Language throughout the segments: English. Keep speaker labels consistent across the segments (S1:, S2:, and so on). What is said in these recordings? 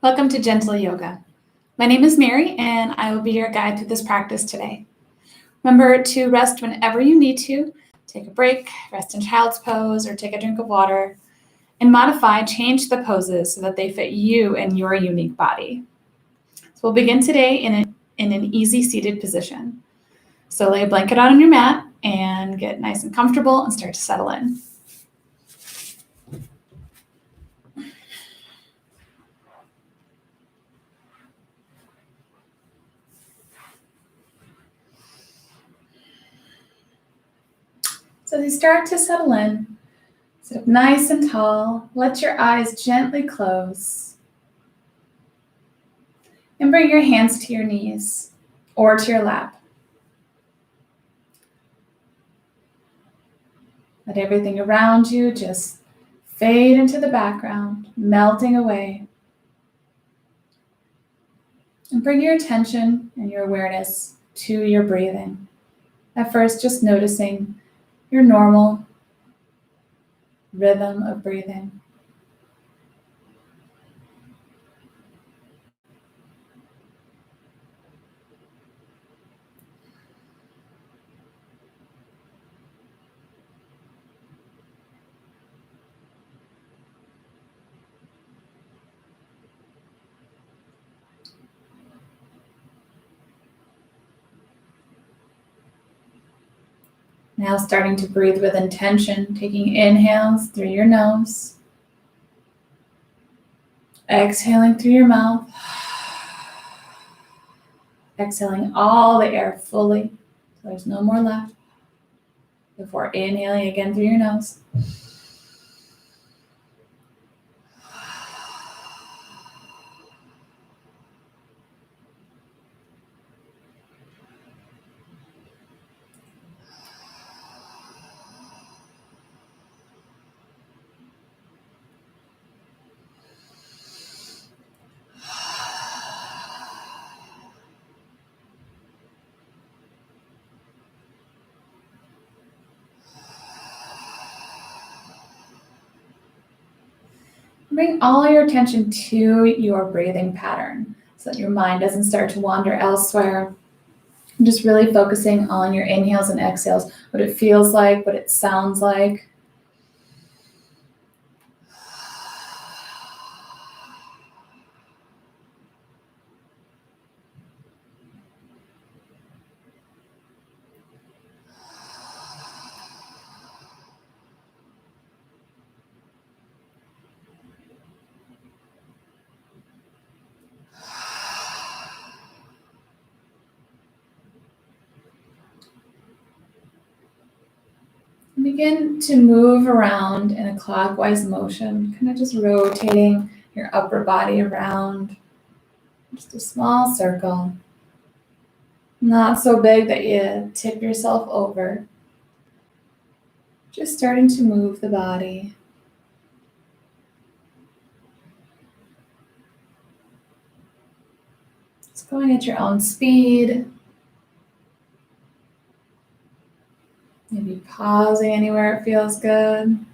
S1: Welcome to Gentle Yoga. My name is Mary, and I will be your guide through this practice today. Remember to rest whenever you need to. Take a break, rest in child's pose, or take a drink of water, and change the poses so that they fit you and your unique body. So we'll begin today in an easy seated position. So lay a blanket on your mat and get nice and comfortable and start to settle in. So as you start to settle in, sit up nice and tall. Let your eyes gently close. And bring your hands to your knees or to your lap. Let everything around you just fade into the background, melting away. And bring your attention and your awareness to your breathing. At first, just noticing your normal rhythm of breathing. Now starting to breathe with intention, taking inhales through your nose, exhaling through your mouth, exhaling all the air fully, so there's no more left, before inhaling again through your nose. Bring all your attention to your breathing pattern so that your mind doesn't start to wander elsewhere. Just really focusing on your inhales and exhales, what it feels like, what it sounds like. Begin to move around in a clockwise motion, kind of just rotating your upper body around. Just a small circle. Not so big that you tip yourself over. Just starting to move the body. It's going at your own speed. Maybe pausing anywhere it feels good.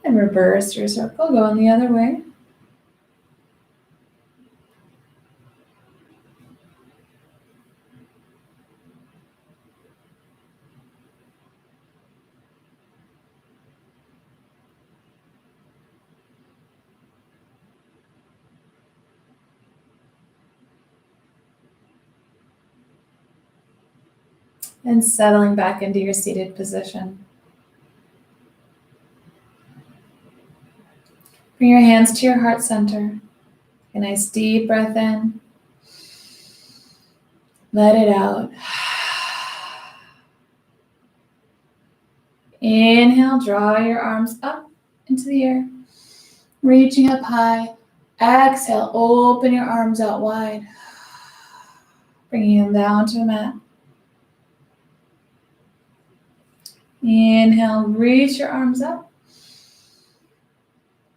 S1: And reverse your circle, going the other way. And settling back into your seated position. Bring your hands to your heart center. A nice deep breath in. Let it out. Inhale, draw your arms up into the air, reaching up high. Exhale, open your arms out wide, bringing them down to the mat. Inhale, reach your arms up.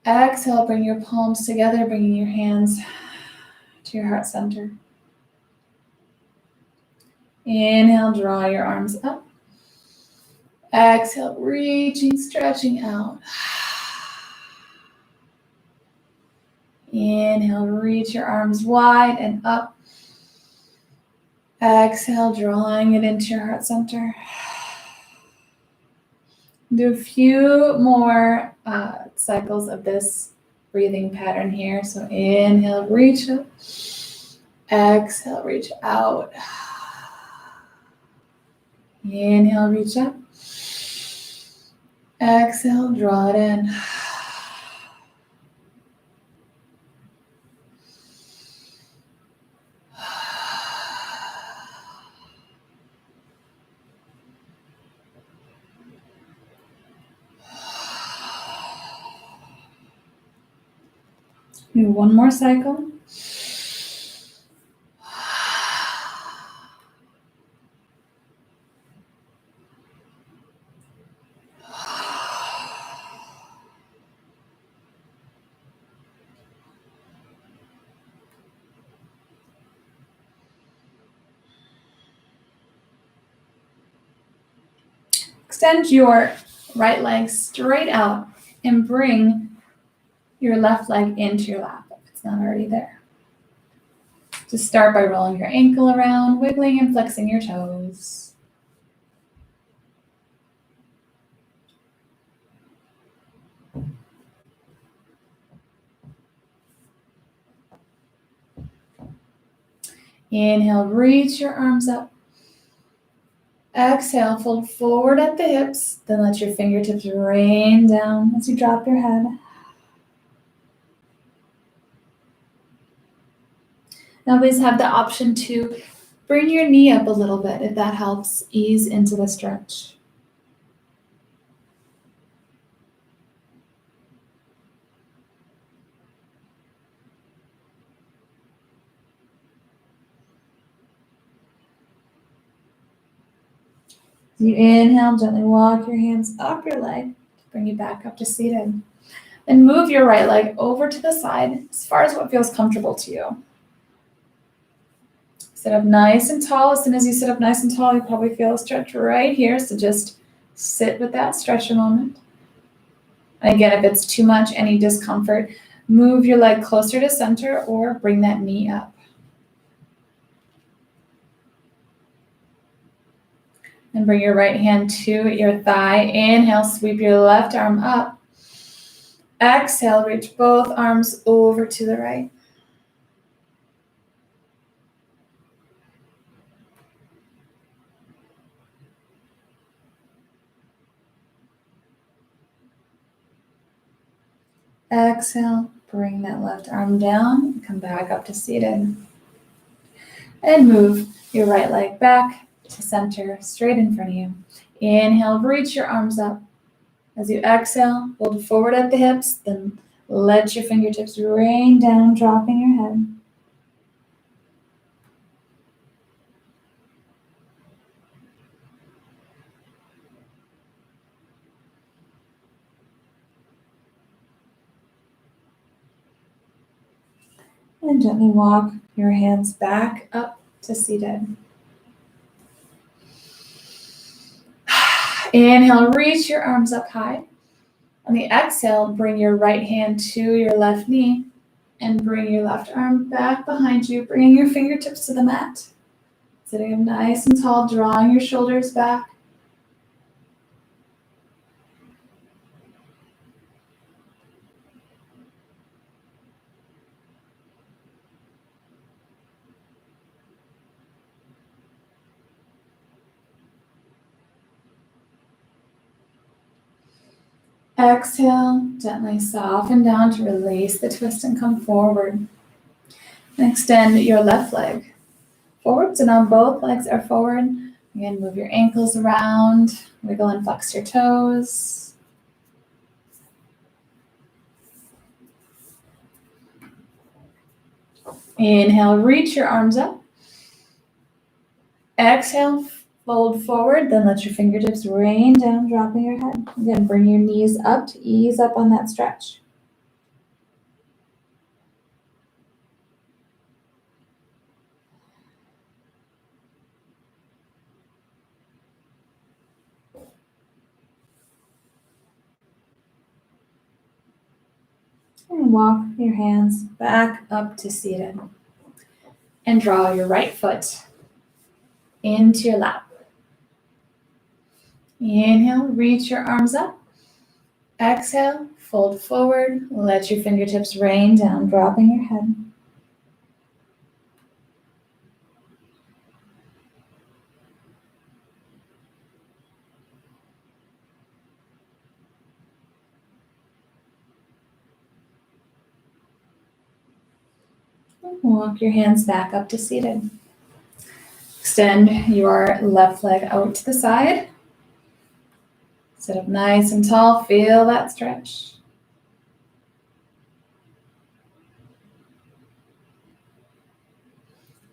S1: Exhale, bring your palms together, bringing your hands to your heart center. Inhale, draw your arms up. Exhale, reaching, stretching out. Inhale, reach your arms wide and up. Exhale, drawing it into your heart center. Do a few more cycles of this breathing pattern here. So inhale, reach up. Exhale, reach out. Inhale, reach up. Exhale, draw it in. Do one more cycle. Extend your right leg straight out and bring your left leg into your lap if it's not already there. Just start by rolling your ankle around, wiggling and flexing your toes. Inhale, reach your arms up. Exhale, fold forward at the hips, then let your fingertips rain down as you drop your head. Now please have the option to bring your knee up a little bit if that helps ease into the stretch. As you inhale, gently walk your hands up your leg to bring you back up to seated. Then move your right leg over to the side as far as what feels comfortable to you. Sit up nice and tall. As soon as you sit up nice and tall, you probably feel a stretch right here. So just sit with that stretch a moment. And again, if it's too much, any discomfort, move your leg closer to center or bring that knee up. And bring your right hand to your thigh. Inhale, sweep your left arm up. Exhale, reach both arms over to the right. Exhale, bring that left arm down and come back up to seated. And move your right leg back to center, straight in front of you. Inhale, reach your arms up. As you exhale, fold forward at the hips, then let your fingertips rain down, dropping your head. And gently walk your hands back up to seated. Inhale, reach your arms up high. On the exhale, bring your right hand to your left knee and bring your left arm back behind you, bringing your fingertips to the mat. Sitting up nice and tall, drawing your shoulders back. Exhale, gently soften down to release the twist and come forward. And extend your left leg forward. So now both legs are forward. Again, move your ankles around, wiggle and flex your toes. Inhale, reach your arms up. Exhale, fold forward, then let your fingertips rain down, dropping your head. Again, bring your knees up to ease up on that stretch. And walk your hands back up to seated. And draw your right foot into your lap. Inhale, reach your arms up. Exhale, fold forward. Let your fingertips rain down, dropping your head. Walk your hands back up to seated. Extend your left leg out to the side. Sit up nice and tall. Feel that stretch.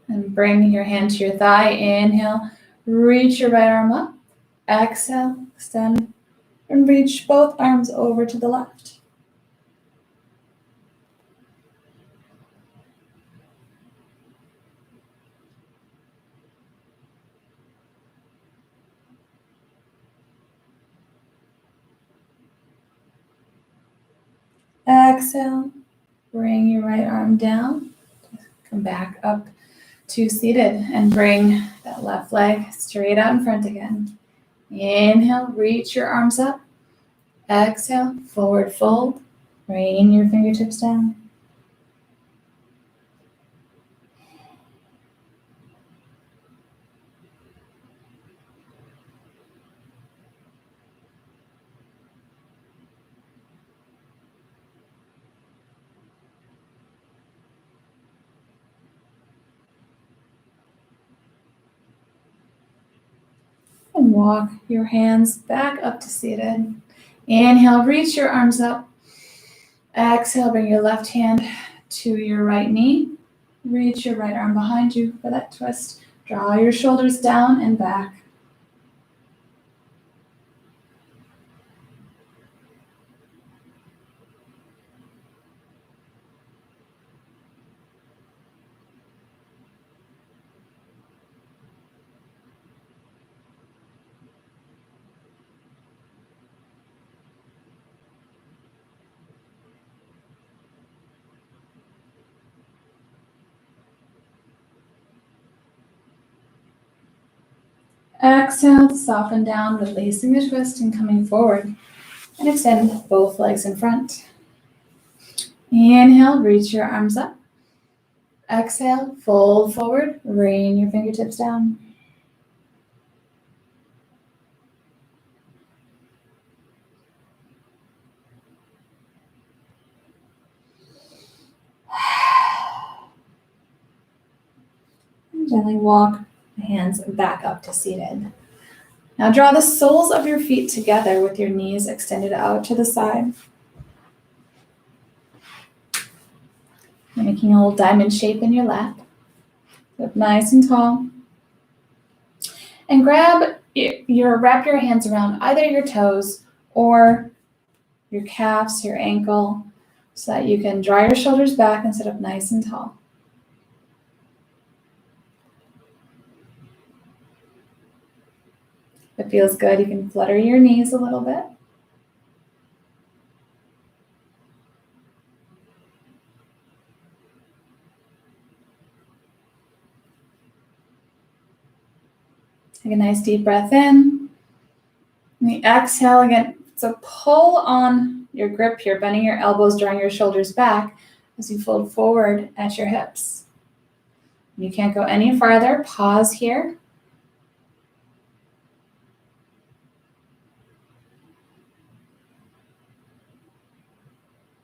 S1: And bring your hand to your thigh. Inhale, reach your right arm up. Exhale, extend, and reach both arms over to the left. Exhale, bring your right arm down. Come back up to seated and bring that left leg straight out in front again. Inhale, reach your arms up. Exhale, forward fold. Rain your fingertips down. And walk your hands back up to seated. Inhale, reach your arms up. Exhale, bring your left hand to your right knee. Reach your right arm behind you for that twist. Draw your shoulders down and back. Exhale, soften down, releasing the twist and coming forward. And extend both legs in front. Inhale, reach your arms up. Exhale, fold forward, rain your fingertips down. And gently walk the hands back up to seated. Now draw the soles of your feet together with your knees extended out to the side. You're making a little diamond shape in your lap. Sit up nice and tall. And wrap your hands around either your toes or your calves, your ankle, so that you can draw your shoulders back and sit up nice and tall. If it feels good, you can flutter your knees a little bit. Take a nice deep breath in. And the exhale again. So pull on your grip here, bending your elbows, drawing your shoulders back as you fold forward at your hips. You can't go any farther. Pause here.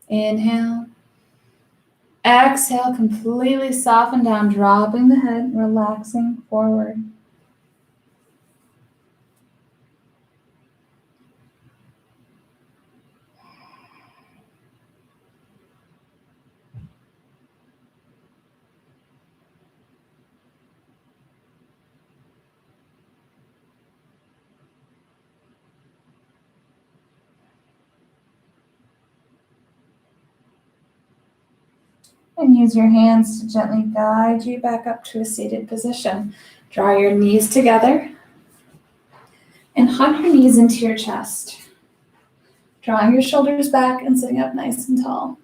S1: Inhale. Exhale, completely soften down, dropping the head, relaxing forward. And use your hands to gently guide you back up to a seated position. Draw your knees together and hug your knees into your chest. Drawing your shoulders back and sitting up nice and tall.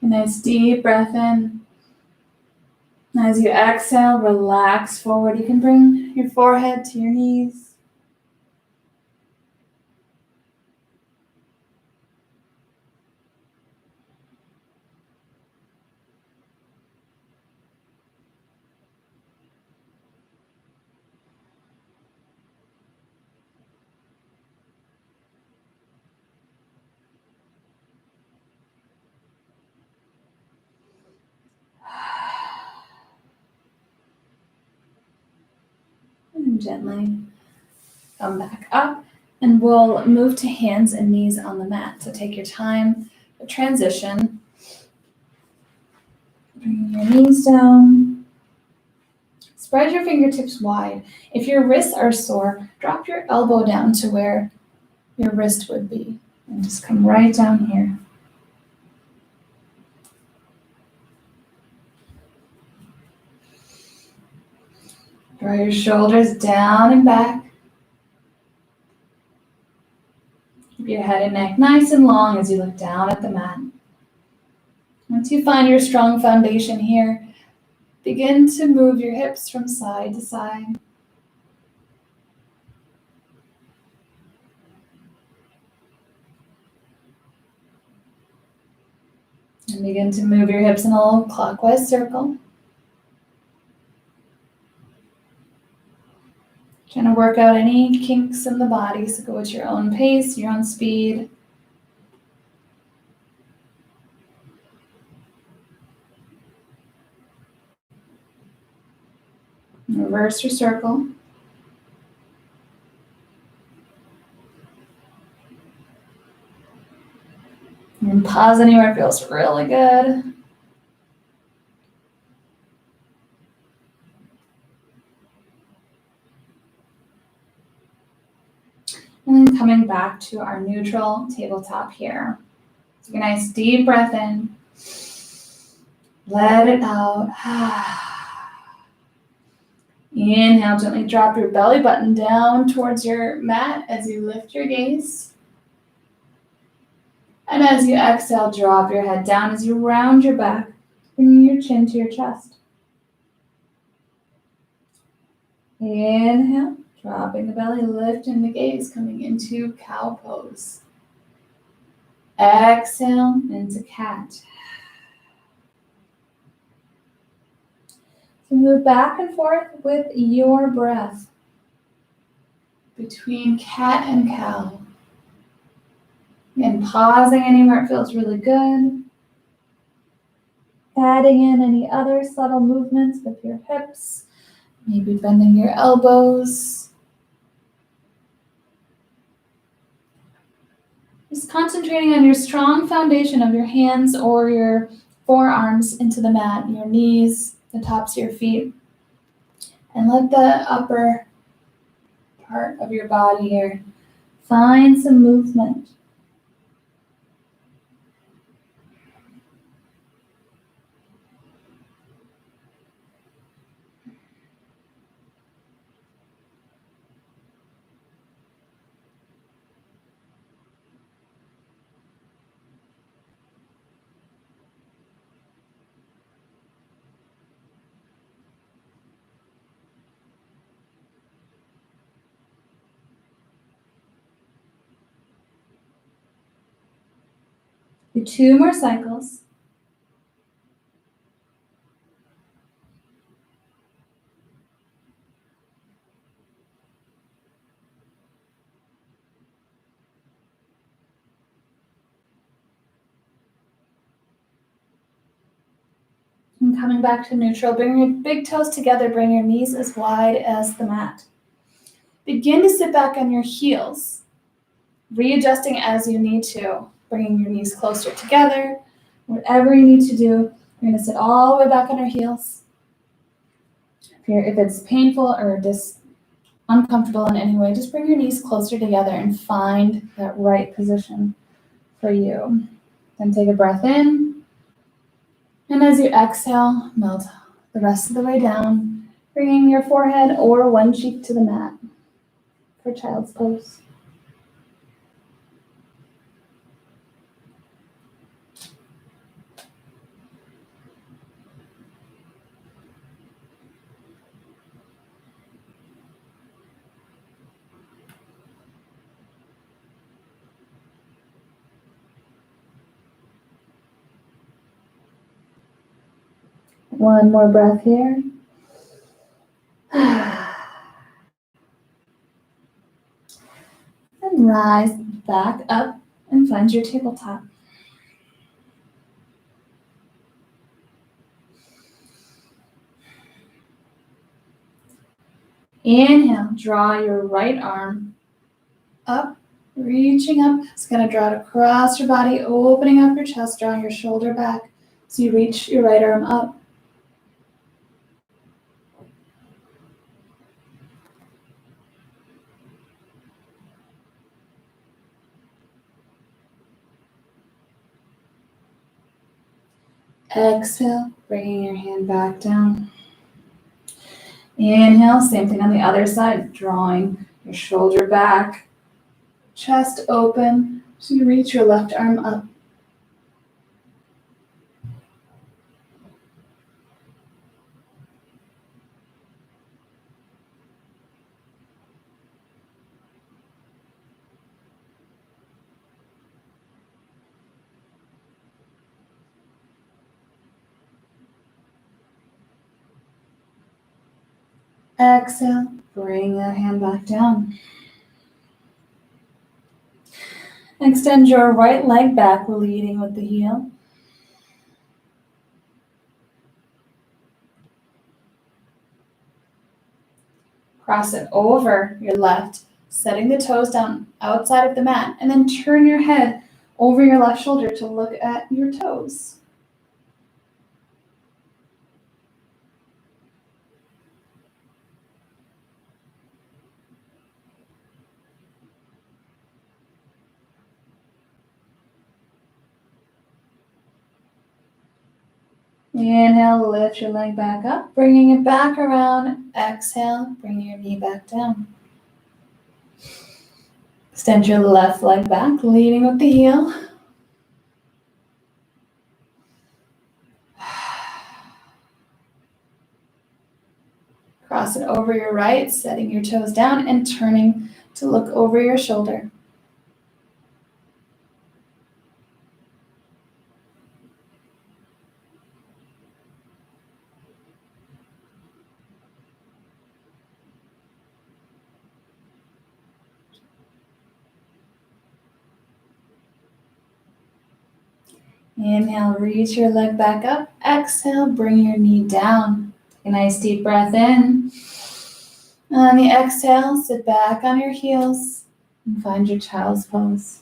S1: A nice deep breath in. As you exhale, relax forward. You can bring your forehead to your knees. And gently come back up, and we'll move to hands and knees on the mat. So take your time, the transition. Bring your knees down. Spread your fingertips wide. If your wrists are sore, drop your elbow down to where your wrist would be. And just come right down here. Draw your shoulders down and back. Keep your head and neck nice and long as you look down at the mat. Once you find your strong foundation here, begin to move your hips from side to side. And begin to move your hips in a little clockwise circle. Trying to work out any kinks in the body, so go at your own pace, your own speed. Reverse your circle. And pause anywhere it feels really good. And then coming back to our neutral tabletop here. Take a nice deep breath in. Let it out. Inhale, gently drop your belly button down towards your mat as you lift your gaze. And as you exhale, drop your head down as you round your back, bringing your chin to your chest. Inhale, dropping the belly, lifting the gaze, coming into cow pose. Exhale into cat. So move back and forth with your breath between cat and cow. Again, pausing anywhere it feels really good. Adding in any other subtle movements with your hips, maybe bending your elbows. Just concentrating on your strong foundation of your hands or your forearms into the mat, your knees, the tops of your feet. And let the upper part of your body here find some movement. Do 2 more cycles. And coming back to neutral, bring your big toes together, bring your knees as wide as the mat. Begin to sit back on your heels, readjusting as you need to, bringing your knees closer together. Whatever you need to do, you're going to sit all the way back on your heels. If it's painful or just uncomfortable in any way, just bring your knees closer together and find that right position for you. Then take a breath in. And as you exhale, melt the rest of the way down, bringing your forehead or one cheek to the mat for child's pose. One more breath here. And rise back up and find your tabletop. Inhale, draw your right arm up, reaching up. It's going to draw it across your body, opening up your chest, drawing your shoulder back so you reach your right arm up. Exhale, bringing your hand back down. Inhale, same thing on the other side, drawing your shoulder back, chest open, so you reach your left arm up. Exhale, bring that hand back down. Extend your right leg back, leading with the heel. Cross it over your left, setting the toes down outside of the mat, and then turn your head over your left shoulder to look at your toes. Inhale, lift your leg back up, bringing it back around. Exhale, bring your knee back down. Extend your left leg back, leading with the heel. Cross it over your right, setting your toes down and turning to look over your shoulder. Inhale, reach your leg back up. Exhale, bring your knee down. Take a nice deep breath in. On the exhale, sit back on your heels and find your child's pose.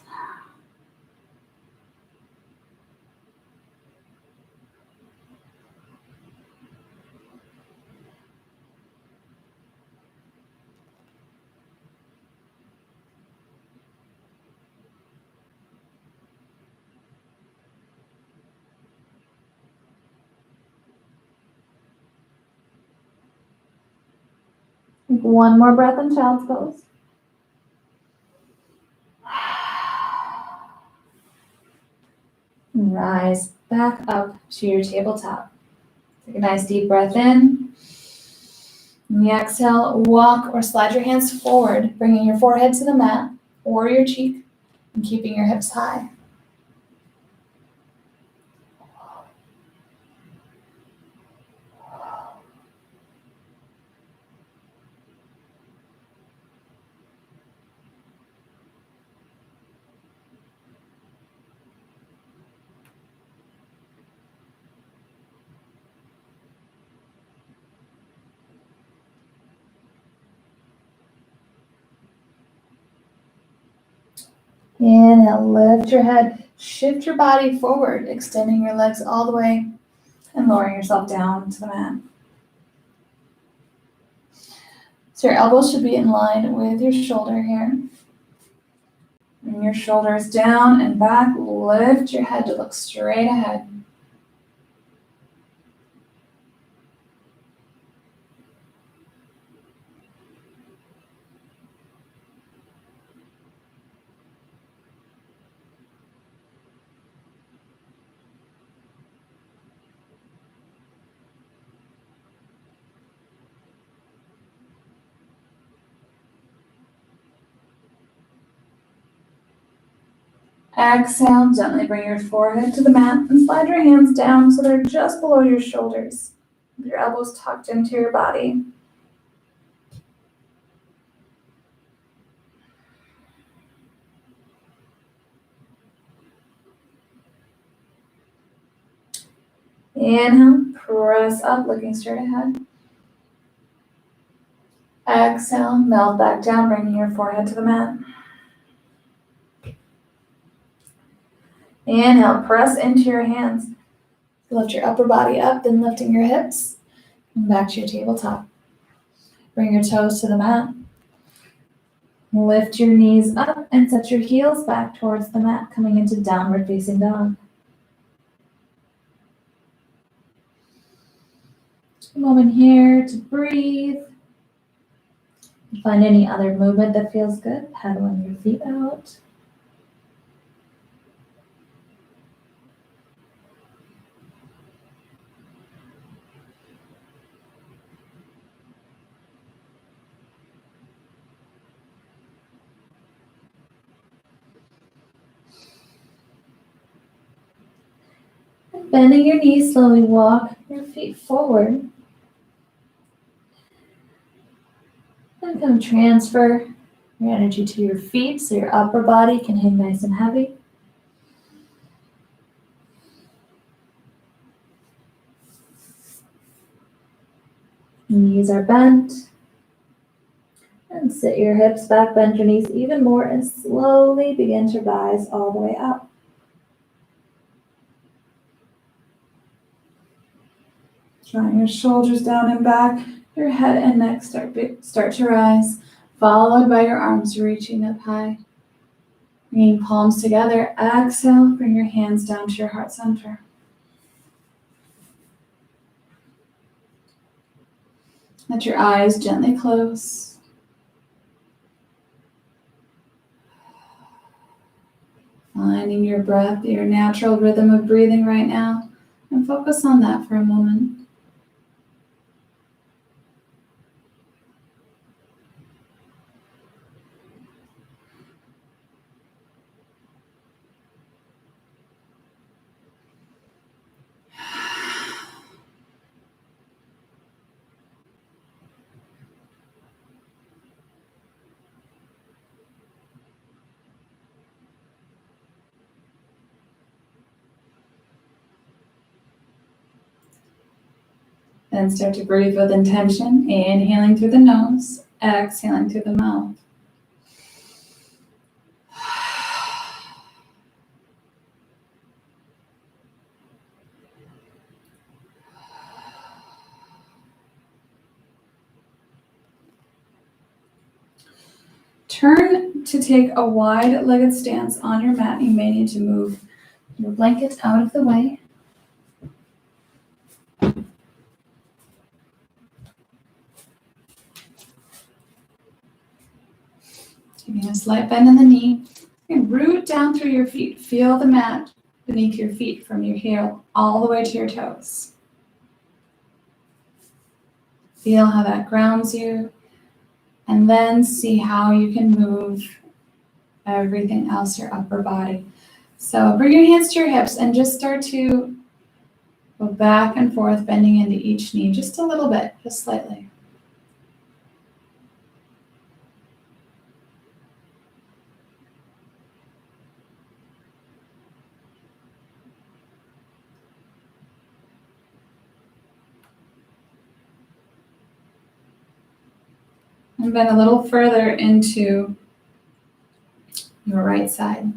S1: Take one more breath in child's pose. And rise back up to your tabletop. Take a nice deep breath in. And the exhale, walk or slide your hands forward, bringing your forehead to the mat or your cheek and keeping your hips high. Inhale, lift your head, shift your body forward, extending your legs all the way and lowering yourself down to the mat. So your elbows should be in line with your shoulder here. Bring your shoulders down and back, lift your head to look straight ahead. Exhale, gently bring your forehead to the mat and slide your hands down so they're just below your shoulders. with your elbows tucked into your body. Inhale, press up, looking straight ahead. Exhale, melt back down, bringing your forehead to the mat. Inhale, press into your hands. Lift your upper body up, then lifting your hips. And back to your tabletop. Bring your toes to the mat. Lift your knees up and set your heels back towards the mat, coming into downward facing dog. A moment here to breathe. Find any other movement that feels good. Pedaling your feet out. And bending your knees, slowly walk your feet forward. And come transfer your energy to your feet so your upper body can hang nice and heavy. Knees are bent. And sit your hips back, bend your knees even more, and slowly begin to rise all the way up. Drawing your shoulders down and back, your head and neck start to rise, followed by your arms reaching up high. Bringing palms together, exhale, bring your hands down to your heart center. Let your eyes gently close. Finding your breath, your natural rhythm of breathing right now, and focus on that for a moment. Then start to breathe with intention, inhaling through the nose, exhaling through the mouth. Turn to take a wide-legged stance on your mat. You may need to move your blanket out of the way. Giving a slight bend in the knee. And root down through your feet. Feel the mat beneath your feet from your heel all the way to your toes. Feel how that grounds you. And then see how you can move everything else, your upper body. So bring your hands to your hips and just start to go back and forth, bending into each knee just a little bit, just slightly. And bend a little further into your right side.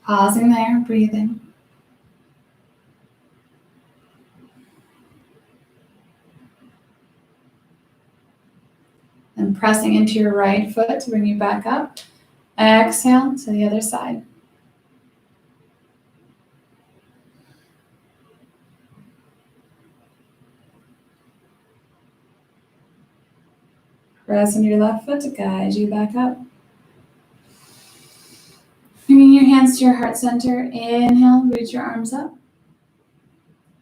S1: Pausing there, breathing. And pressing into your right foot to bring you back up. Exhale to the other side. Press into your left foot to guide you back up. Bringing your hands to your heart center. Inhale, reach your arms up.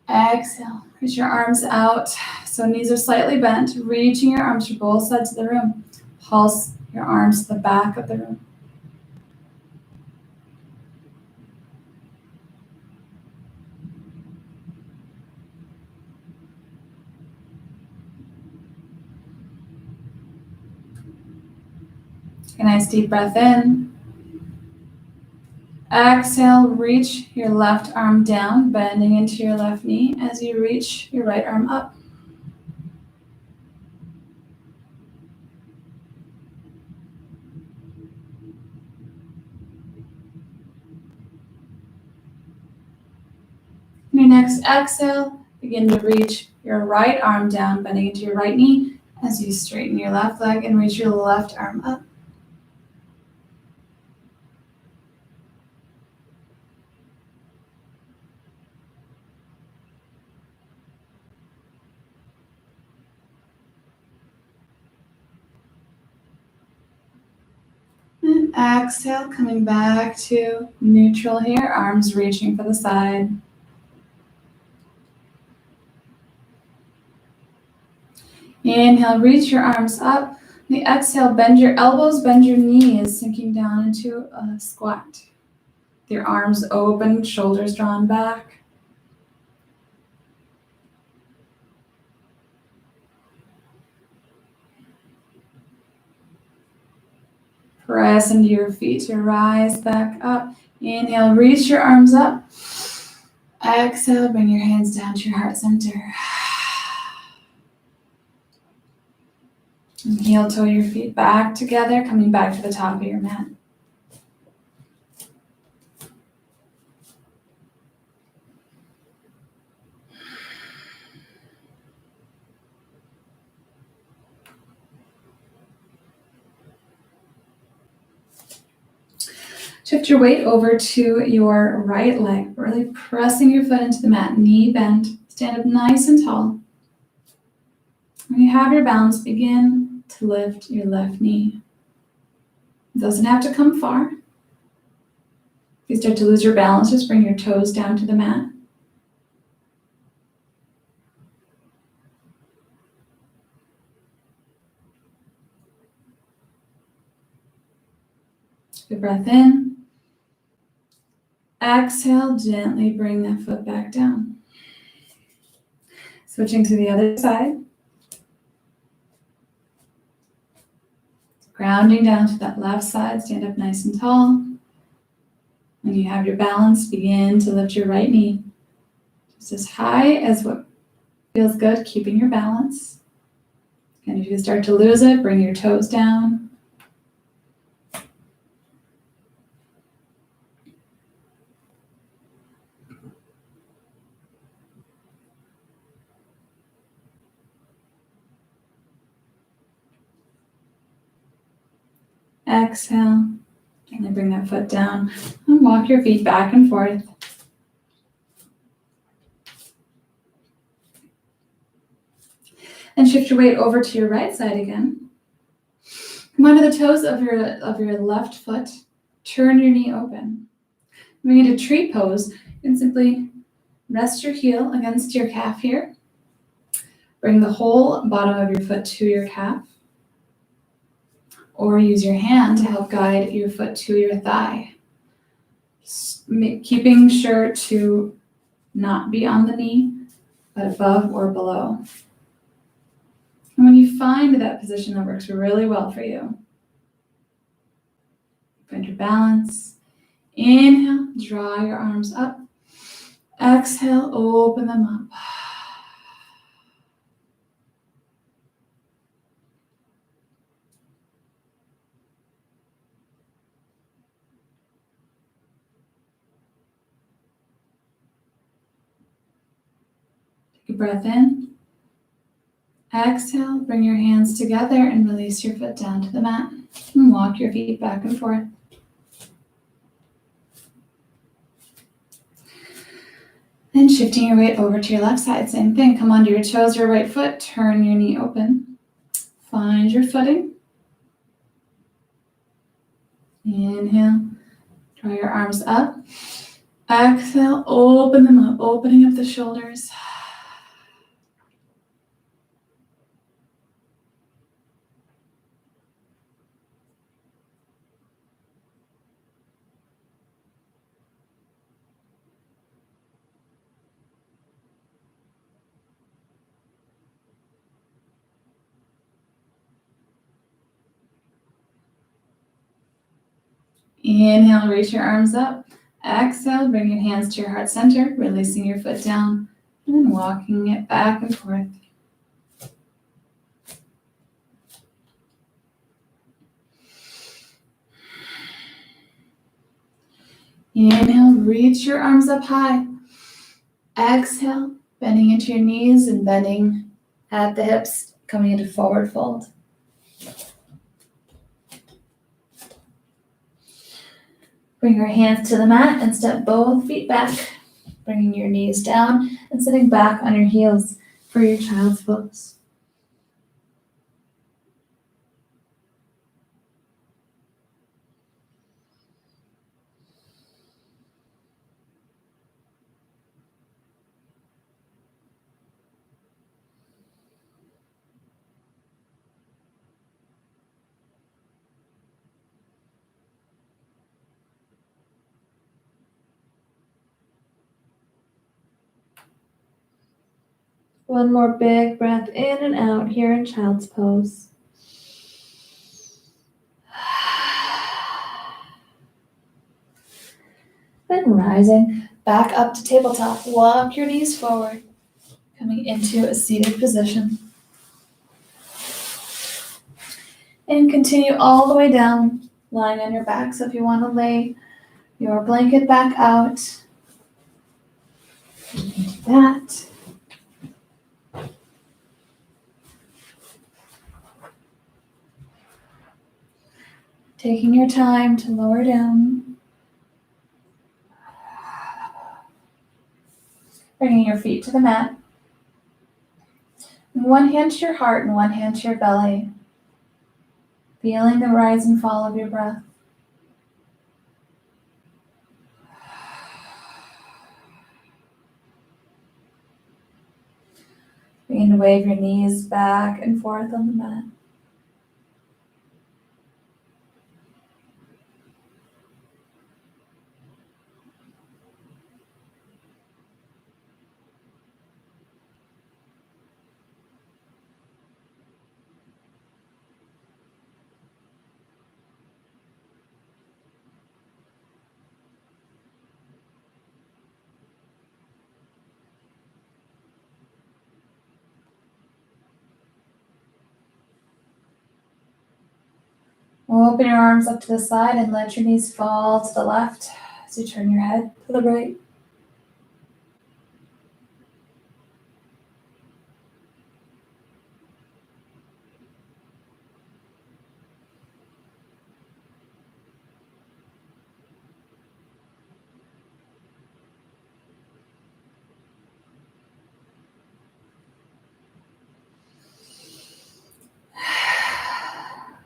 S1: Exhale, reach your arms out. So knees are slightly bent, reaching your arms for both sides of the room. Pulse your arms to the back of the room. Take a nice deep breath in. Exhale, reach your left arm down, bending into your left knee as you reach your right arm up. On your next exhale, begin to reach your right arm down, bending into your right knee as you straighten your left leg and reach your left arm up. And exhale, coming back to neutral here, arms reaching for the side. Inhale, reach your arms up. The exhale, bend your elbows, bend your knees, sinking down into a squat. Your arms open, shoulders drawn back. Press into your feet to rise back up. Inhale, reach your arms up. Exhale, bring your hands down to your heart center. And heel toe your feet back together, coming back to the top of your mat. Shift your weight over to your right leg, really pressing your foot into the mat, knee bent. Stand up nice and tall. When you have your balance, begin to lift your left knee. It doesn't have to come far. If you start to lose your balance, just bring your toes down to the mat. Good breath in. Exhale, gently bring that foot back down. Switching to the other side. Grounding down to that left side, stand up nice and tall. When you have your balance, begin to lift your right knee. Just as high as what feels good, keeping your balance. And if you start to lose it, bring your toes down. Exhale, and then bring that foot down and walk your feet back and forth. And shift your weight over to your right side again. Come onto the toes of your left foot. Turn your knee open. Moving into tree pose, you can simply rest your heel against your calf here. Bring the whole bottom of your foot to your calf. Or use your hand to help guide your foot to your thigh. Keeping sure to not be on the knee, but above or below. And when you find that position that works really well for you, find your balance. Inhale, draw your arms up. Exhale, open them up. Take a breath in. Exhale, bring your hands together and release your foot down to the mat. And walk your feet back and forth. Then shifting your weight over to your left side, same thing. Come onto your toes, your right foot, turn your knee open. Find your footing. Inhale, draw your arms up. Exhale, open them up, opening up the shoulders. Inhale, reach your arms up. Exhale, bring your hands to your heart center, releasing your foot down, and then walking it back and forth. Inhale, reach your arms up high. Exhale, bending into your knees and bending at the hips, coming into forward fold. Bring your hands to the mat and step both feet back, bringing your knees down and sitting back on your heels for your child's pose. One more big breath in and out here in child's pose. Then rising back up to tabletop. Walk your knees forward, coming into a seated position. And continue all the way down, lying on your back. So if you want to lay your blanket back out, you can do that. Taking your time to lower down. Bringing your feet to the mat. One hand to your heart and one hand to your belly. Feeling the rise and fall of your breath. Begin to wave your knees back and forth on the mat. Open your arms up to the side and let your knees fall to the left as you turn your head to the right.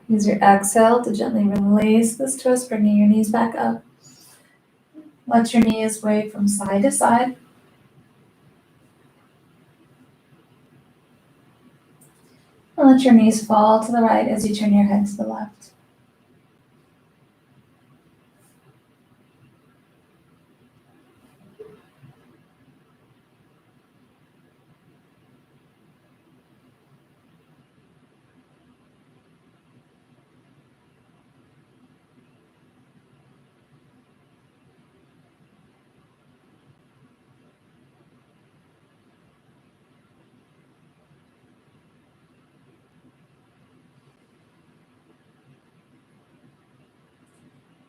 S1: Use your exhale to gently release this twist, bringing your knees back up. Let your knees wave from side to side. And let your knees fall to the right as you turn your head to the left.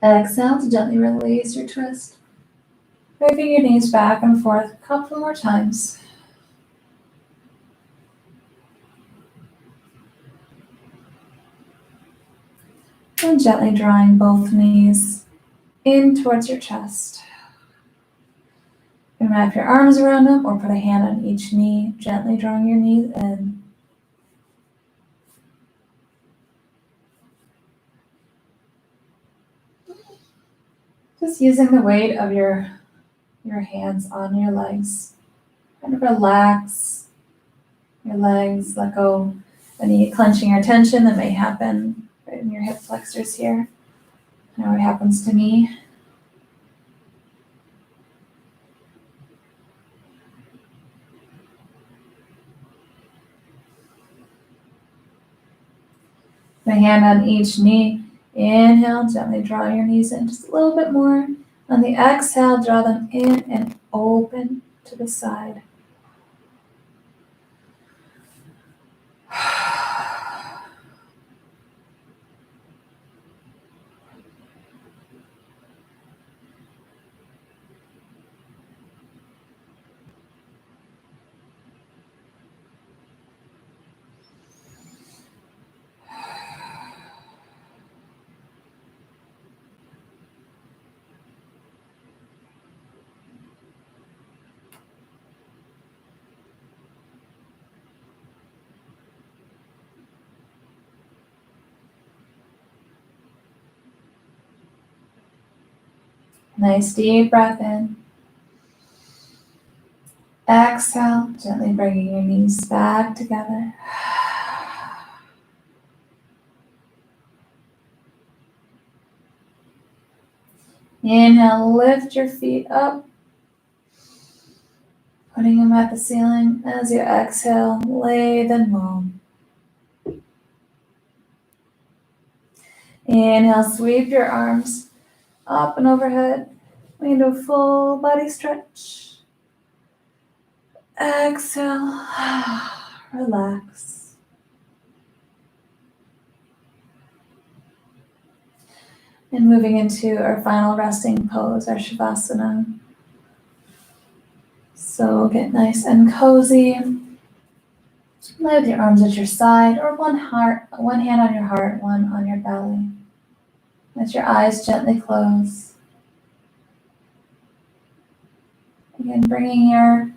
S1: Exhale to gently release your twist. Waving your knees back and forth a couple more times. And gently drawing both knees in towards your chest. You can wrap your arms around them or put a hand on each knee, gently drawing your knees in. Just using the weight of your hands on your legs. Kind of relax your legs, let go any clenching or tension that may happen right in your hip flexors here. I know it happens to me. The hand on each knee, Inhale, gently draw your knees in just a little bit more. On the exhale, draw them in and open to the side. Nice deep breath in. Exhale, gently bringing your knees back together. Inhale, lift your feet up, putting them at the ceiling. As you exhale, lay them low. Inhale, sweep your arms up and overhead. We do a full body stretch. Exhale, relax. And moving into our final resting pose, our Shavasana. So get nice and cozy. Lay with your arms at your side, or one hand on your heart, one on your belly. Let your eyes gently close. Again, bringing your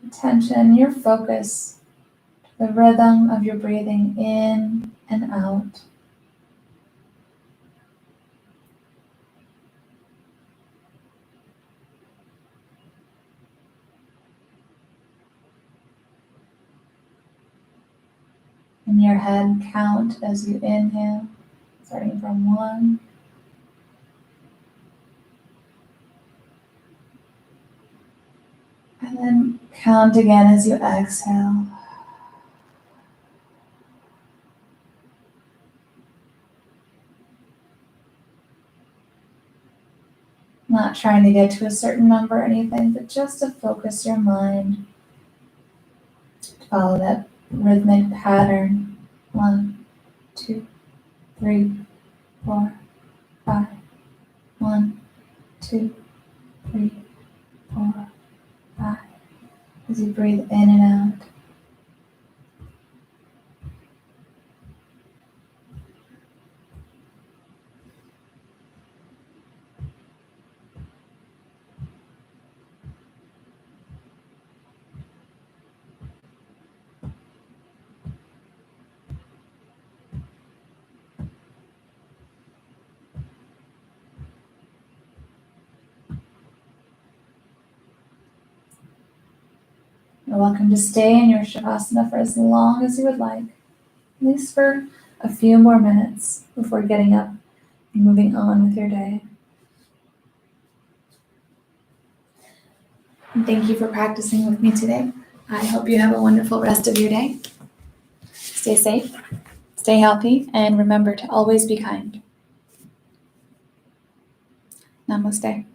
S1: attention, your focus to the rhythm of your breathing in and out. In your head, count as you inhale, starting from 1. And then count again as you exhale. Not trying to get to a certain number or anything, but just to focus your mind. Follow that rhythmic pattern. 1, 2, 3, 4, 5. 1, 2, 3, 4, 5. As you breathe in and out. You're welcome to stay in your Shavasana for as long as you would like, at least for a few more minutes before getting up and moving on with your day. And thank you for practicing with me today. I hope you have a wonderful rest of your day. Stay safe, stay healthy, and remember to always be kind. Namaste.